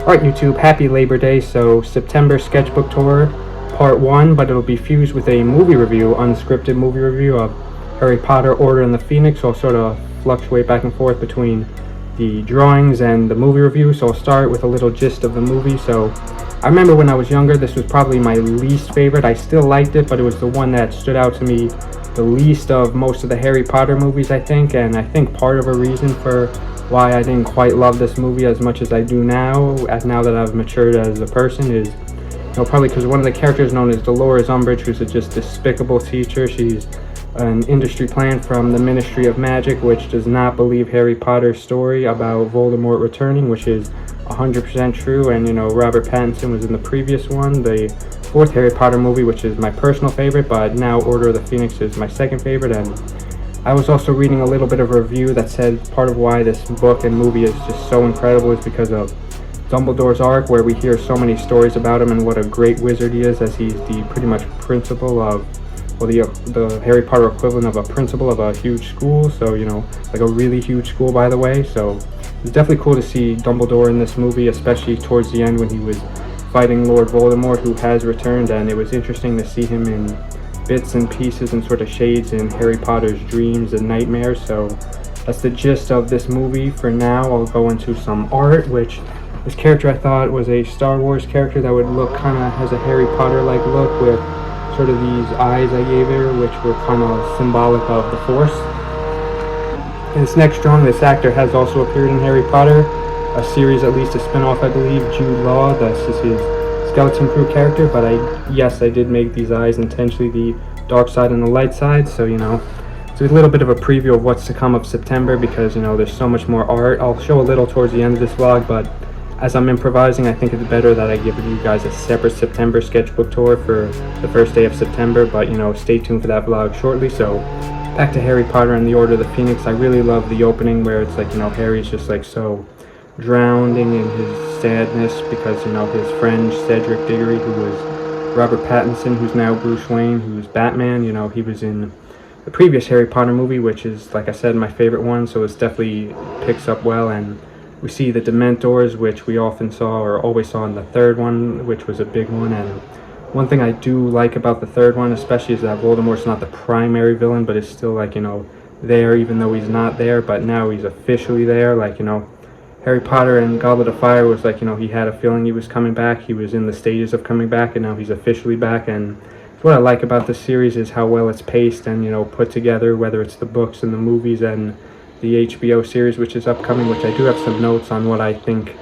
Alright YouTube, happy Labor Day. So September sketchbook tour part 1, but it'll be fused with a movie review, unscripted movie review of Harry Potter Order and the Phoenix. So I'll sort of fluctuate back and forth between the drawings and the movie review. So I'll start with a little gist of the movie. So I remember when I was younger, this was probably my least favorite. I still liked it, but it was the one that stood out to me the least of most of the Harry Potter movies, I think. And I think part of a reason for why I didn't quite love this movie as much as I do now, now that I've matured as a person, is probably because one of the characters known as Dolores Umbridge, who's a just despicable teacher. She's an industry plant from the Ministry of Magic, which does not believe Harry Potter's story about Voldemort returning, which is 100% true. And Robert Pattinson was in the previous one, the fourth Harry Potter movie, which is my personal favorite, but now Order of the Phoenix is my second favorite. And I was also reading a little bit of a review that said part of why this book and movie is just so incredible is because of Dumbledore's arc, where we hear so many stories about him and what a great wizard he is, as he's the pretty much principal of, well, the Harry Potter equivalent of a principal of a huge school. So like a really huge school, by the way. So it's definitely cool to see Dumbledore in this movie, especially towards the end when he was fighting Lord Voldemort, who has returned. And it was interesting to see him in bits and pieces and sort of shades in Harry Potter's dreams and nightmares. So that's the gist of this movie. For now, I'll go into some art, which this character I thought was a Star Wars character that would look kind of has a Harry Potter-like look, with sort of these eyes I gave her, which were kind of symbolic of the Force. In this next drawing, this actor has also appeared in Harry Potter, a series, at least a spin-off, I believe. Jude Law, this is his Skeleton Crew character, but I did make these eyes intentionally the dark side and the light side. So it's a little bit of a preview of what's to come of September, because there's so much more art. I'll show a little towards the end of this vlog, but as I'm improvising, I think it's better that I give you guys a separate September sketchbook tour for the first day of September. But stay tuned for that vlog shortly. So back to Harry Potter and the Order of the Phoenix. I really love the opening, where it's like Harry's just like so drowning in his sadness because his friend Cedric Diggory, who was Robert Pattinson, who's now Bruce Wayne, who's Batman, he was in the previous Harry Potter movie, which is, like I said, my favorite one. So it's definitely picks up well. And we see the Dementors, which we often saw or always saw in the third one, which was a big one. And one thing I do like about the third one especially is that Voldemort's not the primary villain, but is still there, even though he's not there. But now he's officially there. Harry Potter and Goblet of Fire was he had a feeling he was coming back. He was in the stages of coming back, and now he's officially back. And what I like about this series is how well it's paced and put together, whether it's the books and the movies and the HBO series, which is upcoming, which I do have some notes on what I think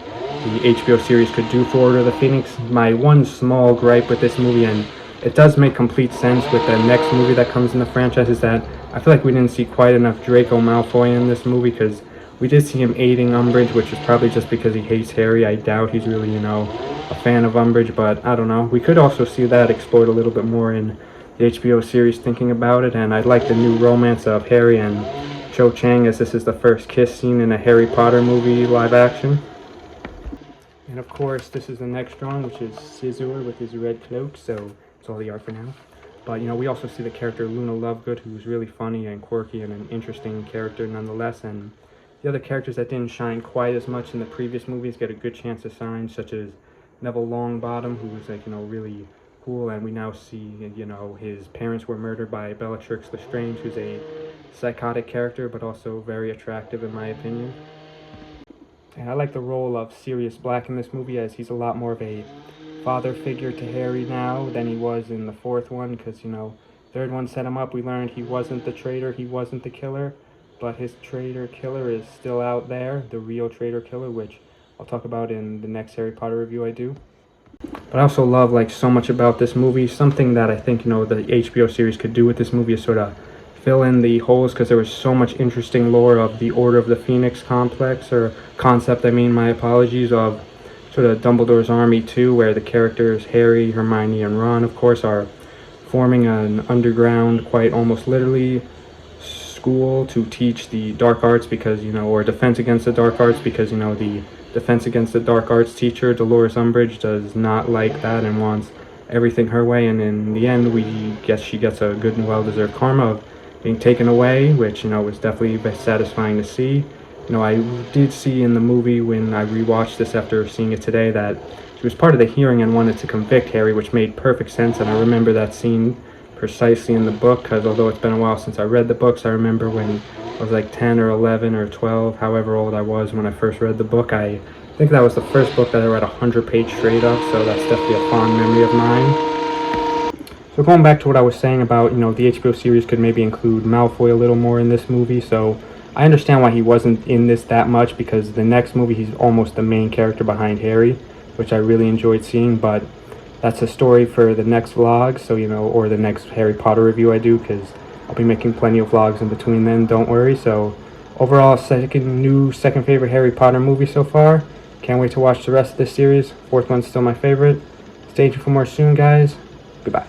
the HBO series could do for Order of the Phoenix. My one small gripe with this movie, and it does make complete sense with the next movie that comes in the franchise, is that I feel like we didn't see quite enough Draco Malfoy in this movie, because we did see him aiding Umbridge, which is probably just because he hates Harry. I doubt he's really, a fan of Umbridge, but I don't know. We could also see that explored a little bit more in the HBO series, thinking about it. And I'd like the new romance of Harry and Cho Chang, as this is the first kiss scene in a Harry Potter movie live action. And of course, this is the next drawing, which is Scizor with his red cloak. So it's all the art for now. But we also see the character Luna Lovegood, who's really funny and quirky and an interesting character nonetheless. And the other characters that didn't shine quite as much in the previous movies get a good chance to shine, such as Neville Longbottom, who was really cool. And we now see his parents were murdered by Bellatrix Lestrange, who's a psychotic character, but also very attractive in my opinion. And I like the role of Sirius Black in this movie, as he's a lot more of a father figure to Harry now than he was in the fourth one, because third one set him up. We learned he wasn't the traitor, he wasn't the killer, but his traitor killer is still out there, the real traitor killer, which I'll talk about in the next Harry Potter review I do. But I also love so much about this movie. Something that I think the HBO series could do with this movie is sort of fill in the holes, because there was so much interesting lore of the Order of the Phoenix complex, or concept, my apologies, of sort of Dumbledore's army too, where the characters Harry, Hermione, and Ron, of course, are forming an underground, quite almost literally, school to teach the dark arts, because or defense against the dark arts, because the defense against the dark arts teacher Dolores Umbridge does not like that and wants everything her way. And in the end, she gets a good and well-deserved karma of being taken away, which was definitely satisfying to see. I did see in the movie when I rewatched this after seeing it today that she was part of the hearing and wanted to convict Harry, which made perfect sense. And I remember that scene precisely in the book, because although it's been a while since I read the books, I remember when I was like 10 or 11 or 12, however old I was when I first read the book. I think that was the first book that I read 100-page straight up, so that's definitely a fond memory of mine. So going back to what I was saying about, the HBO series could maybe include Malfoy a little more in this movie. So I understand why he wasn't in this that much, because the next movie he's almost the main character behind Harry, which I really enjoyed seeing, but that's a story for the next vlog, so, or the next Harry Potter review I do, because I'll be making plenty of vlogs in between then, don't worry. So overall, second favorite Harry Potter movie so far. Can't wait to watch the rest of this series. Fourth one's still my favorite. Stay tuned for more soon, guys. Goodbye.